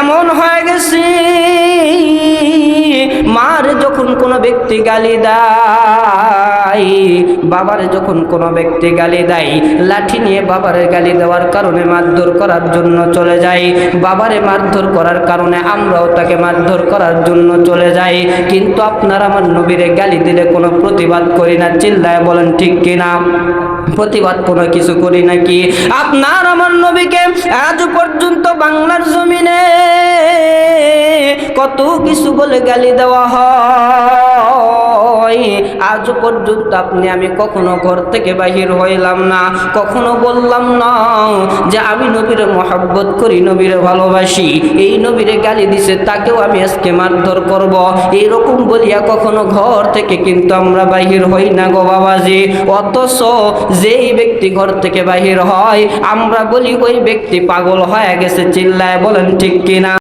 এমন হয়ে গেছে, মার যখন কোনো ব্যক্তি গালি দেয়, বাবার যখন কোনো ব্যক্তি গালি দেয়, লাঠি নিয়ে বাবারে গালি দেওয়ার কারণে মারধর করার জন্য চলে যায়। বাবারে মারধর করার কারণে আমরাও তাকে মারধর করার জন্য চলে যাই। কিন্তু আপনার আমার নবীরে গালি দিলে কোনো প্রতিবাদ করি না, চিল্লায় বলেন ঠিক কিনা? প্রতিবাদ কোনো কিছু করি নাকি? আপনার আমার নবীকে আজ পর্যন্ত বাংলার জমিনে কত কিছু বলে গালি দেওয়া হয়, আজ পর্যন্ত আপনি আমি কখনো ঘর থেকে বাহির হইলাম না, কখনো বললাম না যে আমি নবীরে মহব্বত করি, নবীরে ভালোবাসি, এই নবীরে গালি দিছে তাকেও আমি আজকে মারধর করব, এইরকম বলিয়া কখনো ঘর থেকে কিন্তু আমরা বাহির হই না গো বাবাজি। অথচ যেই ব্যক্তি ঘর থেকে বাহির হয় আমরা বলি ওই ব্যক্তি পাগল হয়ে গেছে, চিল্লায় বলেন ঠিক কিনা?